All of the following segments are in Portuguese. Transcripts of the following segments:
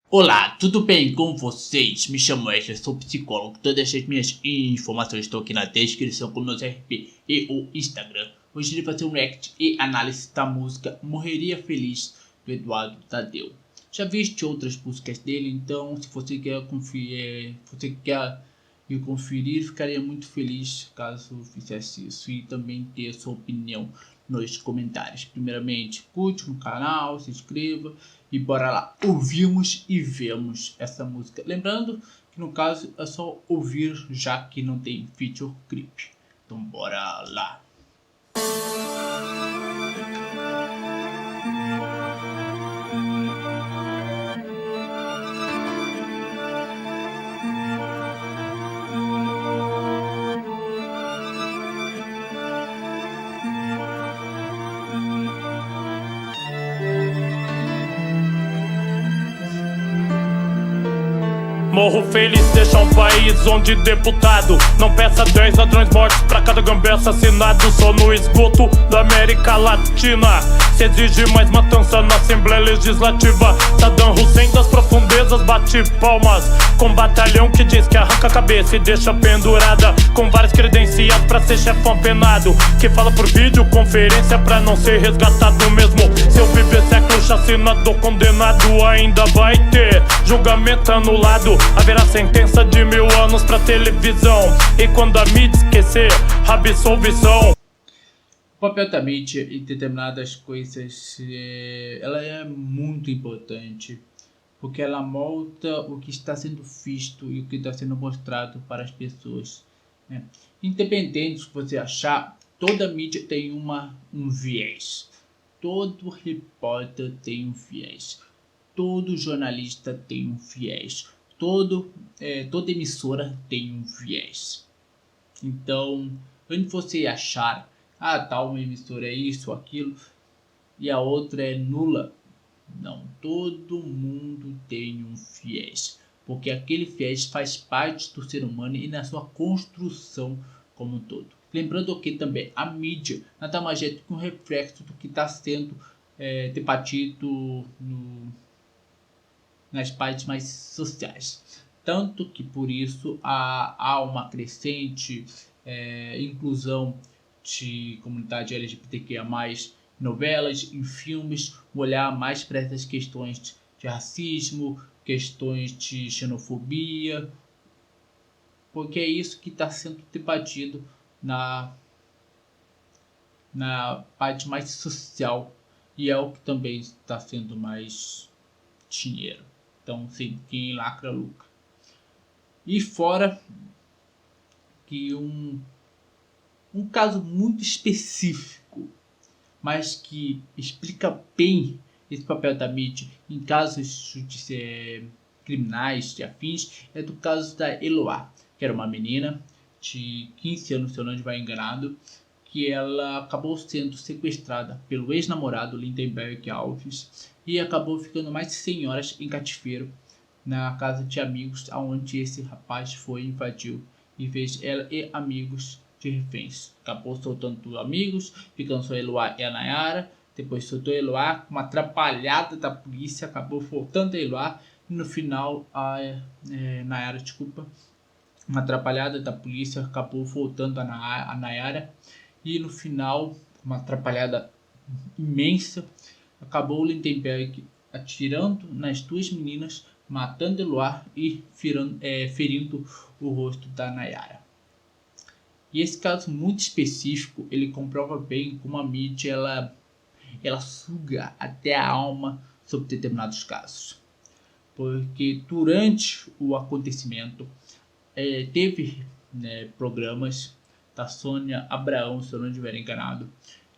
Olá, tudo bem com vocês? Me chamo Wesley, sou psicólogo. Todas as minhas informações estão aqui na descrição com meus RP e o Instagram. Hoje ele vai fazer um react e análise da música Morreria Feliz do Eduardo Tadeu. Já viste outras músicas dele, então se você quer me conferir, ficaria muito feliz caso fizesse isso e também ter sua opinião nos comentários. Primeiramente, curte no canal, se inscreva e bora lá, ouvimos e vemos essa música. Lembrando que no caso é só ouvir, já que não tem feature clip. Então bora lá. Morro feliz, deixa um país onde deputado não peça 10 ladrões mortos pra cada gambé assassinado. Só no esgoto da América Latina se exige mais matança na Assembleia Legislativa. Saddam Hussein das profundezas bate palmas com batalhão que diz que arranca a cabeça e deixa pendurada, com várias credenciais pra ser chefão penado, que fala por videoconferência pra não ser resgatado mesmo. Se eu viver século chacinado, condenado ainda vai ter julgamento anulado. Haverá sentença de 1000 anos pra televisão, e quando a mídia esquecer, absolvição. O papel da mídia em determinadas coisas ela é muito importante, porque ela molda o que está sendo visto e o que está sendo mostrado para as pessoas, né? Independente do que você achar, toda mídia tem um viés. Todo repórter tem um viés. Todo jornalista tem um viés. Toda emissora tem um viés. Então, quando você achar, tal emissora é isso, aquilo, e a outra é nula, não, todo mundo tem um viés, porque aquele viés faz parte do ser humano e na sua construção como um todo. Lembrando que também a mídia nada mais é do que um reflexo do que está sendo debatido nas partes mais sociais. Tanto que por isso há uma crescente inclusão de comunidade LGBTQIA+, novelas, em filmes, olhar mais para essas questões de racismo, questões de xenofobia, porque é isso que está sendo debatido na parte mais social e é o que também está sendo mais dinheiro. Então, sim, quem lacra, lucra. E fora que um caso muito específico, mas que explica bem esse papel da mídia em casos criminais e afins, é do caso da Eloá, que era uma menina de 15 anos, se eu não estiver enganado, que ela acabou sendo sequestrada pelo ex-namorado Lindenberg Alves e acabou ficando mais de 100 horas em cativeiro na casa de amigos, aonde esse rapaz invadiu e fez ela e amigos de reféns. Acabou soltando amigos, ficando só Eloá e a Nayara. Depois soltou Eloá, uma atrapalhada da polícia, acabou voltando a Eloá. E no final, Nayara, uma atrapalhada da polícia, acabou voltando a Nayara. E no final, uma atrapalhada imensa, acabou o Lindenberg atirando nas duas meninas, matando Eloá e ferindo o rosto da Nayara. E esse caso muito específico, ele comprova bem como a mídia ela suga até a alma sobre determinados casos. Porque durante o acontecimento teve programas da Sônia Abraão, se eu não estiver enganado,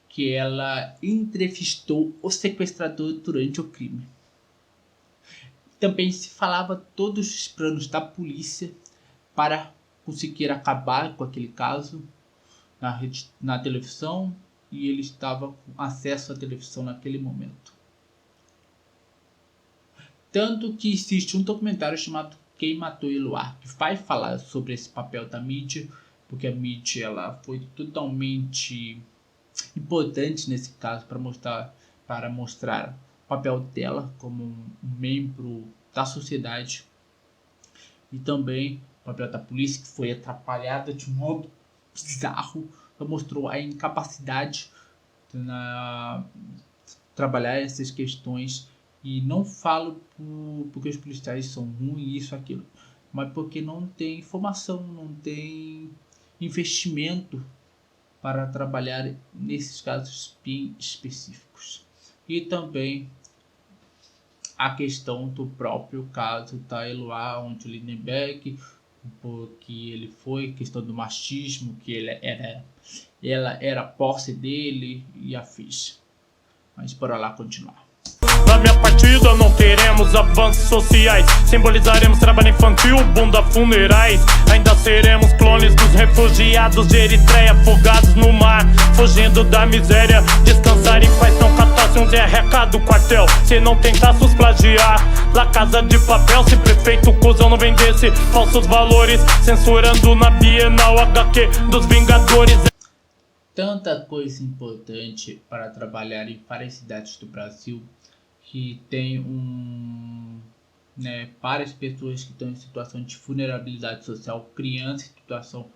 que ela entrevistou o sequestrador durante o crime. Também se falava todos os planos da polícia para conseguir acabar com aquele caso na televisão, e ele estava com acesso à televisão naquele momento. Tanto que existe um documentário chamado Quem Matou Eloá, que vai falar sobre esse papel da mídia, porque a mídia ela foi totalmente importante nesse caso para mostrar o papel dela como um membro da sociedade, e também o papel da polícia, que foi atrapalhada de um modo bizarro, mostrou a incapacidade na trabalhar essas questões. E não falo porque os policiais são ruins, isso, aquilo, mas porque não tem informação, não tem investimento para trabalhar nesses casos bem específicos. E também a questão do próprio caso da Eloá, onde o Lindenberg, porque ele foi, questão do machismo, que ela era posse dele e afins. Mas bora lá continuar. Na minha partida não teremos avanços sociais, simbolizaremos trabalho infantil, bunda funerais. Ainda seremos clones dos refugiados de Eritreia, afogados no mar, fugindo da miséria. Descansar em paz, não catasse um Zé recado quartel, se não tentasse os plagiar. La Casa de Papel, se prefeito cuzão não vendesse falsos valores, censurando na Bienal HQ dos Vingadores. Tanta coisa importante para trabalhar em várias cidades do Brasil, que tem várias pessoas que estão em situação de vulnerabilidade social, crianças em situação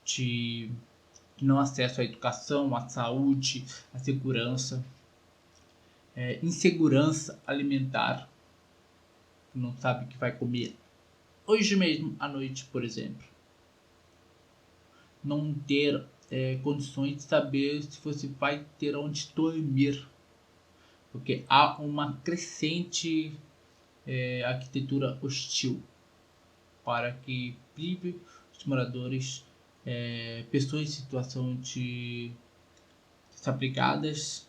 de não acesso à educação, à saúde, à segurança, insegurança alimentar, não sabe o que vai comer hoje mesmo à noite, por exemplo, não ter condições de saber se você vai ter onde dormir, porque há uma crescente arquitetura hostil para que prive os moradores, pessoas em situação de desabrigadas,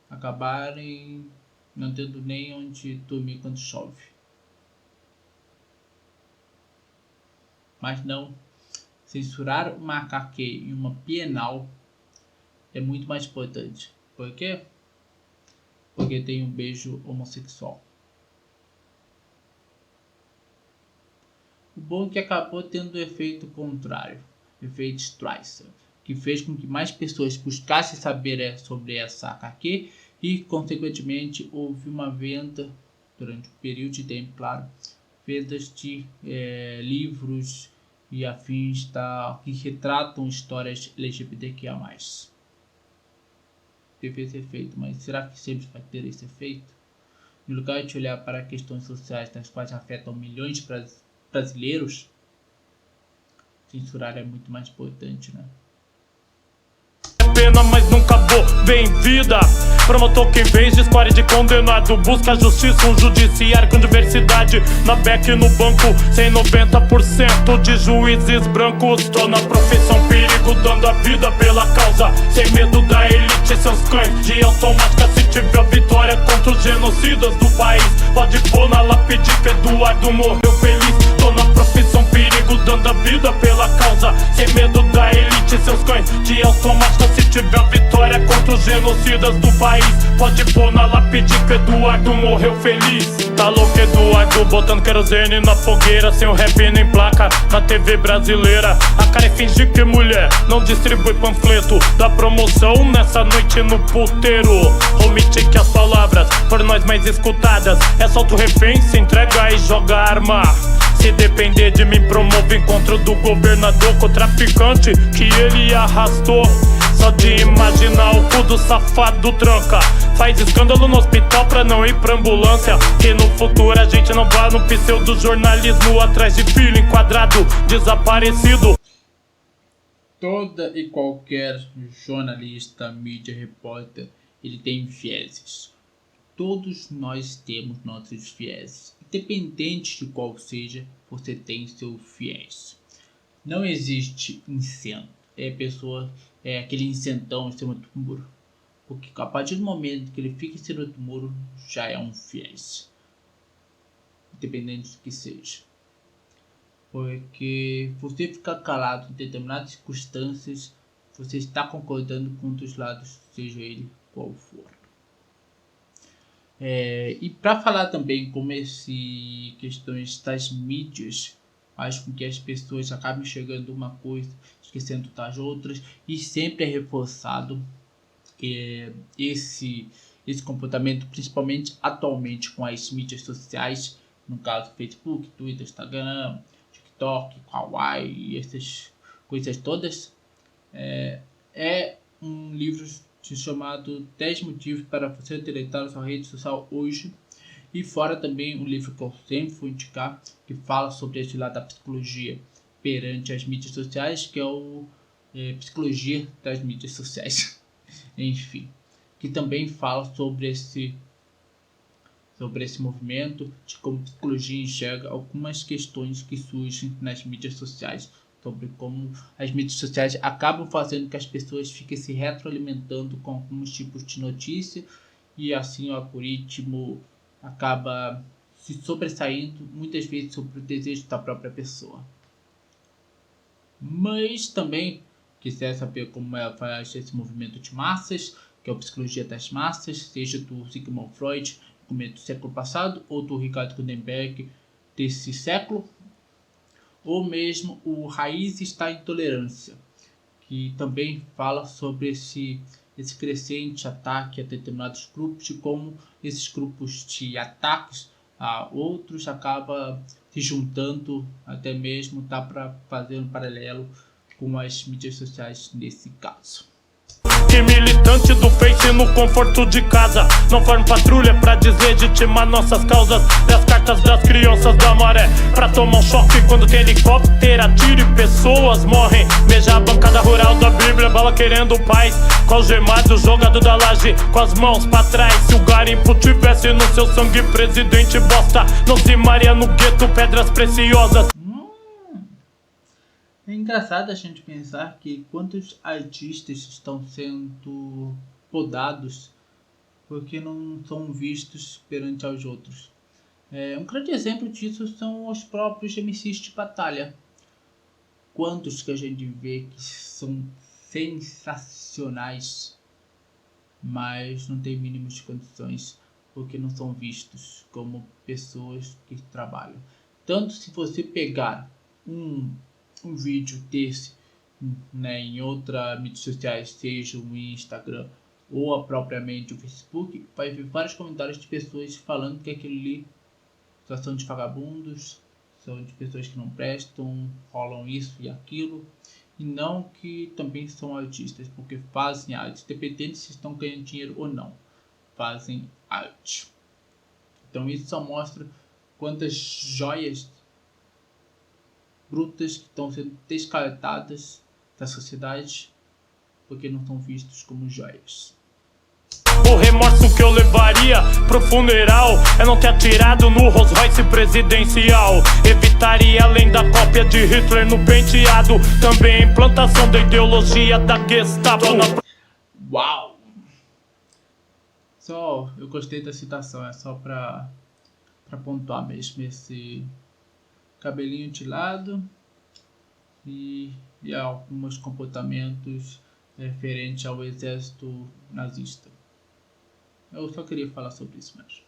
acabarem não tendo nem onde dormir quando chove. Mas não, censurar uma HQ e uma Bienal é muito mais importante. Por quê? Porque tem um beijo homossexual. O bom é que acabou tendo o efeito contrário, efeito Streisand, que fez com que mais pessoas buscassem saber sobre essa HQ e, consequentemente, houve uma venda, durante um período de tempo, claro, vendas de livros e afins que retratam histórias LGBTQIA+. Teve esse efeito, mas será que sempre vai ter esse efeito? No lugar de olhar para questões sociais das quais afetam milhões de brasileiros, censurar é muito mais importante, né? Pena, mas nunca vou bem vida. Promotor que em vez de squad de condenado busca justiça, um judiciário com diversidade. Na BEC no banco, sem 90% de juízes brancos. Tô na profissão perigo, dando a vida pela causa, sem medo da elite e seus cães de automática. Se tiver a vitória contra os genocidas do país, pode pôr na lápide que Eduardo morreu feliz. Tô na profissão perigo, dando a vida pela causa, sem medo da elite e seus cães de automática. Se tiver a vitória contra os genocidas do país, pode pôr na lápide que Eduardo morreu feliz. Tá louco Eduardo, botando querosene na fogueira, sem o rap nem placa na TV brasileira. A cara é fingir que mulher não distribui panfleto da promoção nessa noite no puteiro. Omite que as palavras foram nós mais escutadas. É solta o refém, se entrega e joga a arma. Se depender de mim, promove encontro do governador com o traficante que ele arrastou. Só de imaginar o cu do safado tranca, faz escândalo no hospital pra não ir pra ambulância. Que no futuro a gente não vá no pseudo-jornalismo atrás de filho enquadrado, desaparecido. Toda e qualquer jornalista, mídia, repórter, ele tem vieses. Todos nós temos nossos vieses. Independente de qual seja, você tem seu viés. Não existe incêndio. Aquele incentão em cima do muro. Porque a partir do momento que ele fica em cima do muro, já é um viés. Independente do que seja. Porque você ficar calado em determinadas circunstâncias, você está concordando com um dos lados, seja ele qual for. E para falar também como questões das mídias faz com que as pessoas acabem enxergando uma coisa, esquecendo das outras, e sempre é reforçado esse comportamento, principalmente atualmente com as mídias sociais, no caso Facebook, Twitter, Instagram, TikTok, Kawaii e essas coisas todas, é um livro chamado 10 motivos para você deletar sua rede social hoje. E fora também um livro que eu sempre vou indicar, que fala sobre esse lado da psicologia perante as mídias sociais, que é o Psicologia das Mídias Sociais. Enfim, que também fala sobre esse movimento, de como a psicologia enxerga algumas questões que surgem nas mídias sociais, sobre como as mídias sociais acabam fazendo que as pessoas fiquem se retroalimentando com alguns tipos de notícia, e assim o algoritmo acaba se sobressaindo muitas vezes sobre o desejo da própria pessoa. Mas também quiser saber como ela faz esse movimento de massas, que é a psicologia das massas, seja do Sigmund Freud, no começo do século passado, ou do Richard Gutenberg desse século, ou mesmo o Raízes da Intolerância, que também fala sobre esse crescente ataque a determinados grupos e como esses grupos de ataques a outros acaba se juntando, até mesmo dá para fazer um paralelo com as mídias sociais nesse caso. Que militante do Face no conforto de casa não forma patrulha pra deslegitimar nossas causas. Lê as cartas das crianças da maré pra tomar um choque quando tem helicóptero, atira e pessoas morrem. Veja a bancada rural da Bíblia, bala querendo paz, com os gemados jogado da laje, com as mãos pra trás. Se o garimpo tivesse no seu sangue, presidente bosta não se maria no gueto, pedras preciosas. É engraçado a gente pensar que quantos artistas estão sendo podados porque não são vistos perante aos outros. Um grande exemplo disso são os próprios MCs de batalha. Quantos que a gente vê que são sensacionais, mas não tem mínimos de condições porque não são vistos como pessoas que trabalham. Tanto se você pegar um vídeo desse, né, em outra mídias sociais, seja o Instagram ou propriamente o Facebook, vai ver vários comentários de pessoas falando que aquilo ali só são de vagabundos, são de pessoas que não prestam, rolam isso e aquilo, e não que também são artistas, porque fazem arte, independente se estão ganhando dinheiro ou não, fazem arte. Então isso só mostra quantas joias brutas que estão sendo descartadas da sociedade porque não são vistos como joias. O remorso que eu levaria pro funeral é não ter atirado no Rolls Royce presidencial. Evitaria além da cópia de Hitler no penteado, também a implantação da ideologia da Gestapo. Uau! Eu gostei da citação, é só pra pontuar mesmo esse cabelinho de lado e alguns comportamentos referentes ao exército nazista. Eu só queria falar sobre isso mesmo.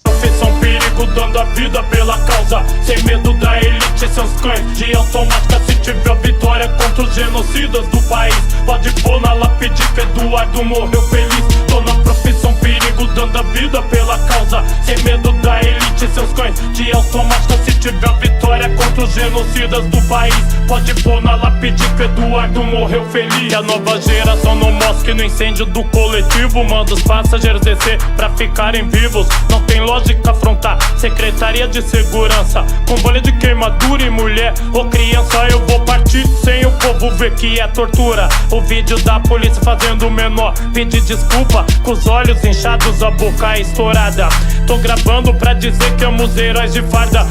Profissão perigo, dando a vida pela causa, sem medo da elite, seus cães de automática. Se tiver a vitória contra os genocidas do país, pode pôr na lápide que Eduardo morreu feliz. Tô na profissão perigo, dando a vida pela causa, sem medo da elite, seus cães de automática. Se tiver a vitória contra os genocidas do país, pode pôr na lápide que Eduardo morreu feliz. Que a nova geração não mosque no incêndio do coletivo, manda os passageiros descer pra ficarem vivos. Não tem lógica afrontar Secretaria de Segurança com bolha de queimadura e mulher ou criança. Eu vou partir sem o povo ver que é tortura. O vídeo da polícia fazendo o menor pedir desculpa, com os olhos inchados, a boca estourada. Tô gravando pra dizer que amo os heróis de farda.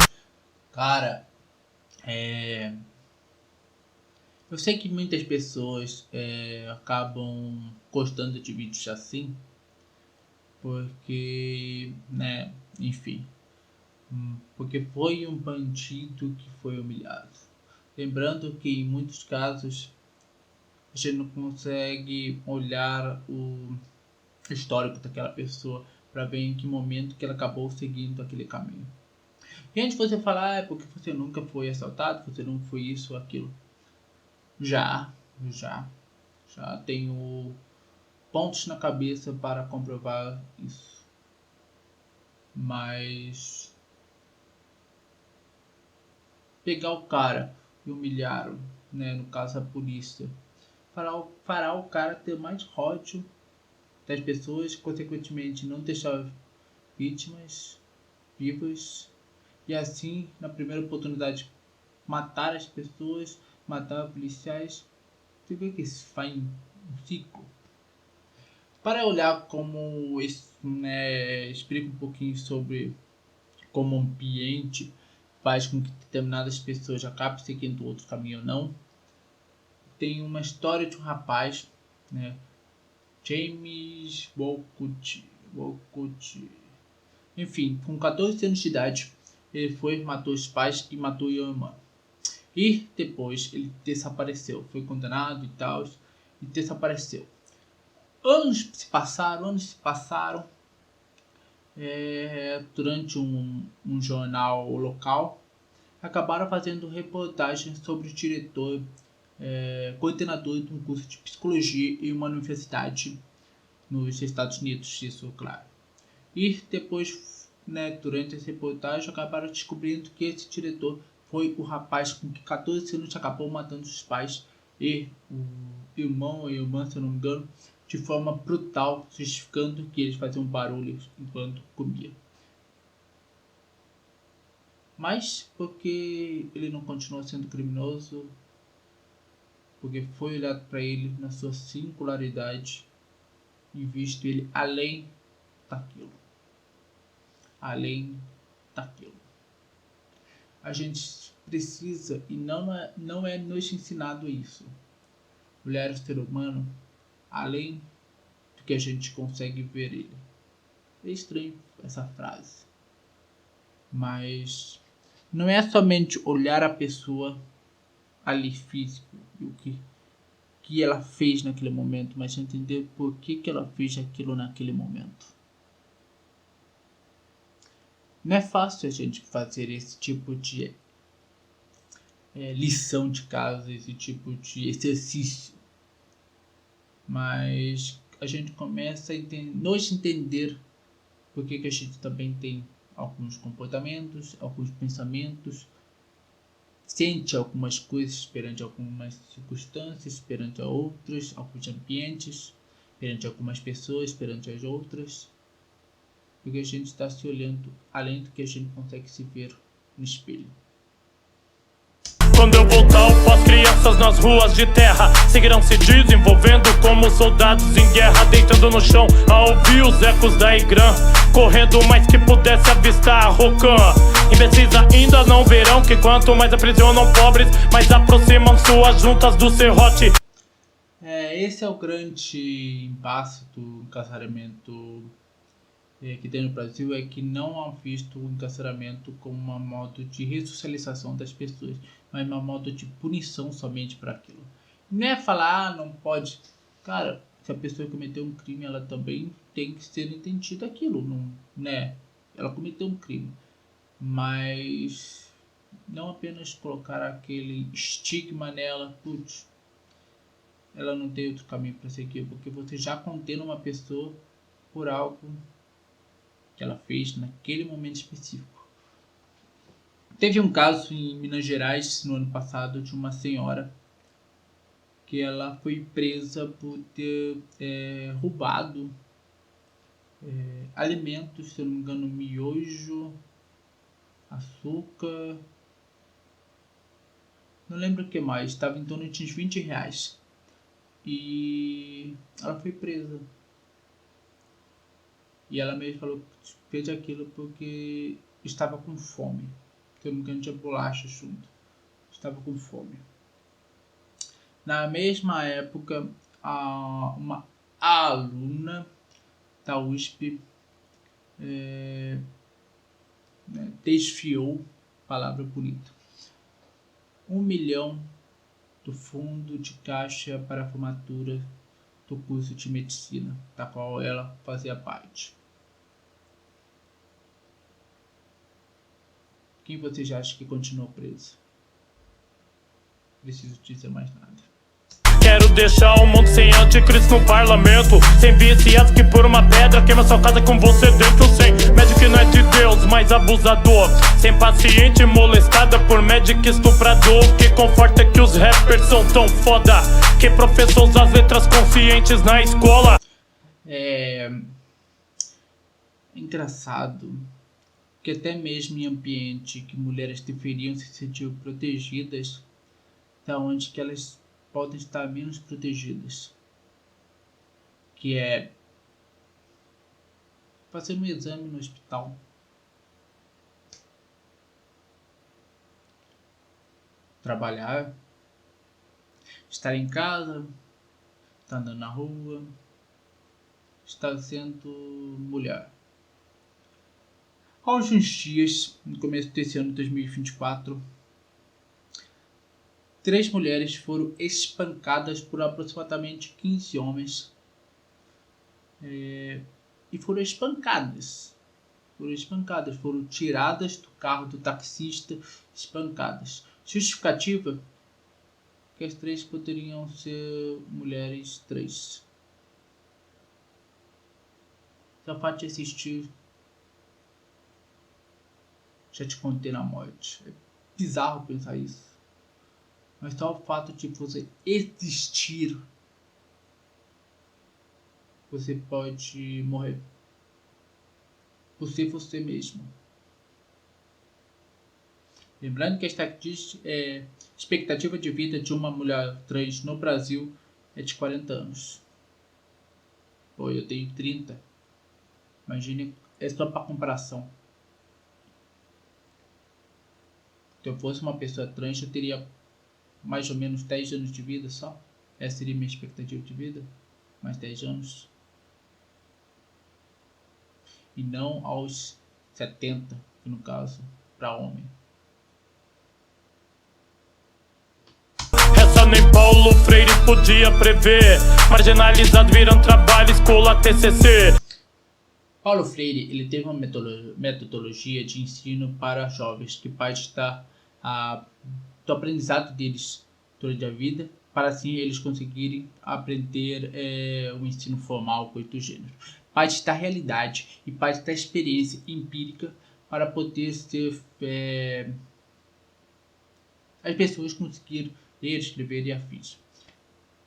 Cara, eu sei que muitas pessoas acabam gostando de vídeos assim porque, né, enfim, porque foi um bandido que foi humilhado. Lembrando que em muitos casos a gente não consegue olhar o histórico daquela pessoa para ver em que momento que ela acabou seguindo aquele caminho. E antes de você falar, é porque você nunca foi assaltado, você não foi isso ou aquilo. Já tenho pontos na cabeça para comprovar isso. Mas pegar o cara e humilharam, né, no caso a polícia, fará o cara ter mais ódio das pessoas, consequentemente não deixar vítimas vivas e assim, na primeira oportunidade, matar as pessoas, matar policiais. Você vê que isso faz um ciclo. Para olhar como explica um pouquinho sobre como o ambiente faz com que determinadas pessoas acabem seguindo outro caminho ou não. Tem uma história de um rapaz, né, James Wolcott, enfim, com 14 anos de idade, ele matou os pais e matou a irmã. E depois ele desapareceu, foi condenado e tal, e desapareceu. Anos se passaram, durante um jornal local, acabaram fazendo reportagens sobre o diretor, coordenador de um curso de psicologia em uma universidade nos Estados Unidos, isso claro. E depois, durante essa reportagem, acabaram descobrindo que esse diretor foi o rapaz com que 14 anos acabou matando os pais e o irmão e a irmã, se eu não me engano, de forma brutal, justificando que eles faziam barulho enquanto comiam. Mas porque ele não continuou sendo criminoso, porque foi olhado para ele na sua singularidade e visto ele além daquilo. A gente precisa, e não é nos ensinado isso, olhar o ser humano além do que a gente consegue ver ele. É estranho essa frase, mas não é somente olhar a pessoa ali físico e o que ela fez naquele momento, mas entender por que ela fez aquilo naquele momento. Não é fácil a gente fazer esse tipo de lição de casa, esse tipo de exercício, mas a gente começa a nos entender por que a gente também tem alguns comportamentos, alguns pensamentos, sente algumas coisas perante algumas circunstâncias, perante outras, alguns ambientes, perante algumas pessoas, perante as outras, porque a gente está se olhando além do que a gente consegue se ver no espelho. Quando eu voltar, as crianças nas ruas de terra seguirão se desenvolvendo como soldados em guerra, deitando no chão a ouvir os ecos da Igrã, correndo mais que pudesse avistar a Rocan. Imbecis ainda não verão que quanto mais aprisionam pobres, mais aproximam suas juntas do serrote. Esse é o grande impasse do encarceramento que tem no Brasil, é que não é visto o encarceramento como um modo de ressocialização das pessoas, mas um modo de punição somente para aquilo. Não é falar, não pode. Cara, se a pessoa cometeu um crime, ela também tem que ser entendida aquilo, não, né? Ela cometeu um crime, mas não apenas colocar aquele estigma nela, putz, ela não tem outro caminho para seguir, porque você já condena uma pessoa por algo que ela fez naquele momento específico. Teve um caso em Minas Gerais no ano passado de uma senhora que ela foi presa por ter roubado alimentos, se eu não me engano, miojo, açúcar, não lembro o que mais, estava em torno de uns 20 reais. E ela foi presa. E ela mesmo falou que fez aquilo porque estava com fome. Se eu não me engano, tinha bolacha junto. Estava com fome. Na mesma época, uma aluna da USP desfiou, palavra bonita, 1 milhão do fundo de caixa para a formatura do curso de medicina, da qual ela fazia parte. Quem vocês acham que continuou preso? Preciso dizer mais nada. Quero deixar o mundo sem anticristo no parlamento, sem viciados que por uma pedra queima sua casa com você dentro. Sem médico que não é de Deus, mas abusador, sem paciente molestada por médico estuprador. Que conforta é que os rappers são tão foda, que professor usa as letras conscientes na escola. É engraçado que até mesmo em ambiente que mulheres deveriam se sentir protegidas, da onde que elas podem estar menos protegidas, que é fazer um exame no hospital, trabalhar, estar em casa, estar andando na rua, estar sendo mulher. Há alguns dias, no começo desse ano de 2024, 3 mulheres foram espancadas por aproximadamente 15 homens. E foram espancadas. Foram tiradas do carro do taxista, espancadas. Justificativa que as 3 poderiam ser mulheres trans. Só fato de assistir já te condena à morte. É bizarro pensar isso. Mas só o fato de você existir, você pode morrer por ser você mesmo. Lembrando que a expectativa de vida de uma mulher trans no Brasil é de 40 anos. Pô, eu tenho 30. Imagine, é só para comparação. Se eu fosse uma pessoa trans, eu teria mais ou menos 10 anos de vida só. Essa seria minha expectativa de vida. Mais 10 anos. E não aos 70, que no caso, para homem. Essa nem Paulo Freire podia prever. Marginalizado virando trabalho, escola TCC. Paulo Freire, ele teve uma metodologia de ensino para jovens que parte do aprendizado deles durante a vida, para assim eles conseguirem aprender o ensino formal com 8 gêneros. Parte da realidade e parte da experiência empírica para poder ser as pessoas conseguirem ler, escrever e afins.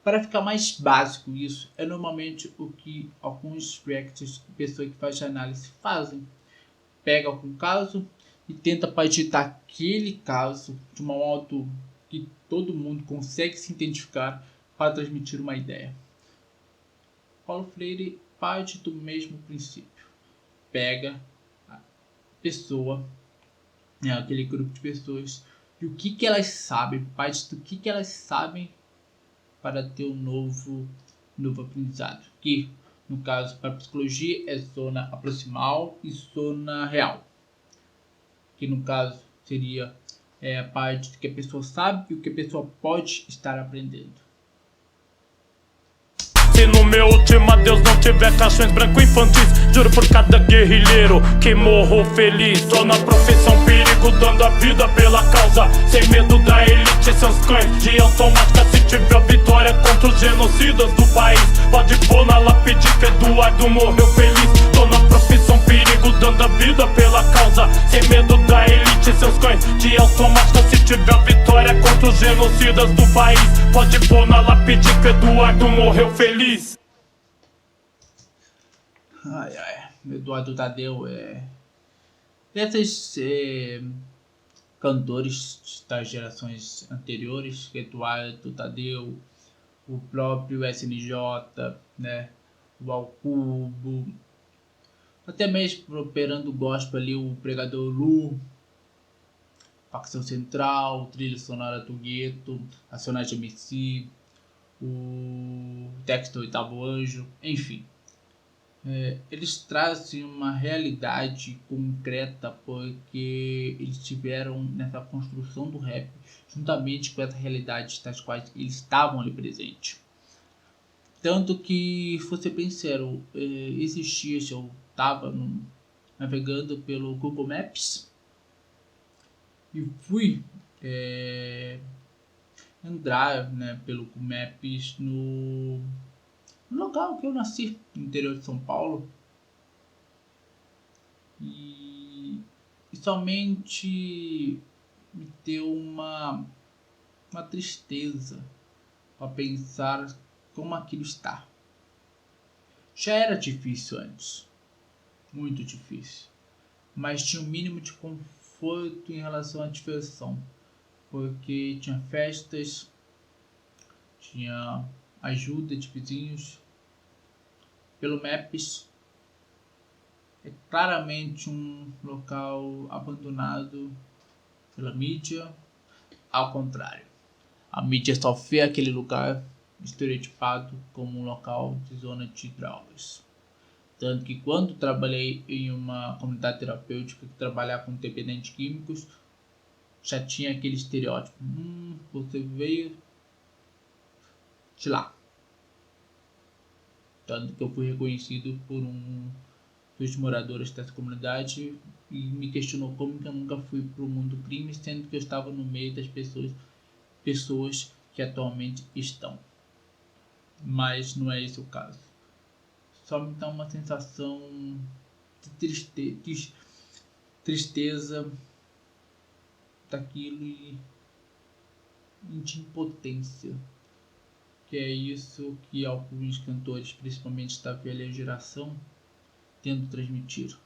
Para ficar mais básico isso, é normalmente o que alguns reactors, pessoas que fazem análise, fazem. Pega algum caso e tenta partitar aquele caso de uma modo que todo mundo consegue se identificar para transmitir uma ideia. Paulo Freire parte do mesmo princípio. Pega a pessoa, aquele grupo de pessoas, e o que elas sabem, parte do que elas sabem para ter um novo aprendizado. Que, no caso, para a psicologia é zona aproximal e zona real. Que, no caso, seria a parte do que a pessoa sabe e o que a pessoa pode estar aprendendo. Se no meu último adeus não tiver caixões branco infantis, juro por cada guerrilheiro que morro feliz. Tô na profissão perigo, dando a vida pela causa, sem medo da elite e seus cães de automática. Se tiver a vitória contra os genocidas do país, pode pôr na lápide que Eduardo morreu feliz. Tô na profissão perigo, dando a vida pela causa, sem medo da elite e seus cães de automática. Se tiver a vitória contra os genocidas do país, pode pôr na lápide que Eduardo morreu feliz. Eduardo Tadeu desses cantores das gerações anteriores, Eduardo Tadeu, o próprio SNJ, né, o Alcubo, até mesmo operando o gospel ali, o Pregador Lu, Facção Central, Trilha Sonora do Gueto, Racionais de MC, o Texto Oitavo Anjo, enfim. Eles trazem uma realidade concreta porque eles tiveram nessa construção do rap juntamente com essa realidade das quais eles estavam ali presentes. Tanto que, se você pensar, esses dias eu estava navegando pelo Google Maps e fui andar, né, pelo Google Maps no local que eu nasci, no interior de São Paulo. E somente me deu uma tristeza para pensar como aquilo está. Já era difícil antes, muito difícil, mas tinha um mínimo de conforto em relação à diversão, porque tinha festas, tinha ajuda de vizinhos. Pelo Maps é claramente um local abandonado pela mídia. Ao contrário, a mídia só vê aquele lugar estereotipado como um local de zona de drogas. Tanto que quando trabalhei em uma comunidade terapêutica que trabalhava com dependentes químicos, já tinha aquele estereótipo. Você veio de lá. Tanto que eu fui reconhecido por um dos moradores dessa comunidade e me questionou como que eu nunca fui para o mundo crime, sendo que eu estava no meio das pessoas que atualmente estão. Mas não é esse o caso. Só me dá uma sensação de tristeza daquilo e de impotência. Que é isso que alguns cantores, principalmente da velha geração, tentam transmitir.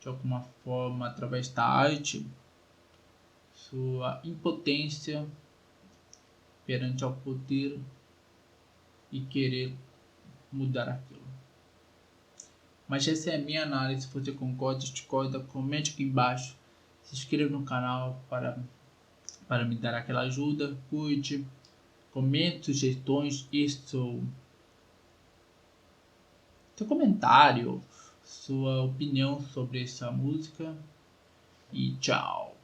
De alguma forma, através da arte, sua impotência perante ao poder e querer mudar aquilo. Mas essa é a minha análise. Se você concorda, discorda, comente aqui embaixo. Se inscreva no canal para me dar aquela ajuda. Curte, comente sugestões e seu comentário, sua opinião sobre essa música. E tchau!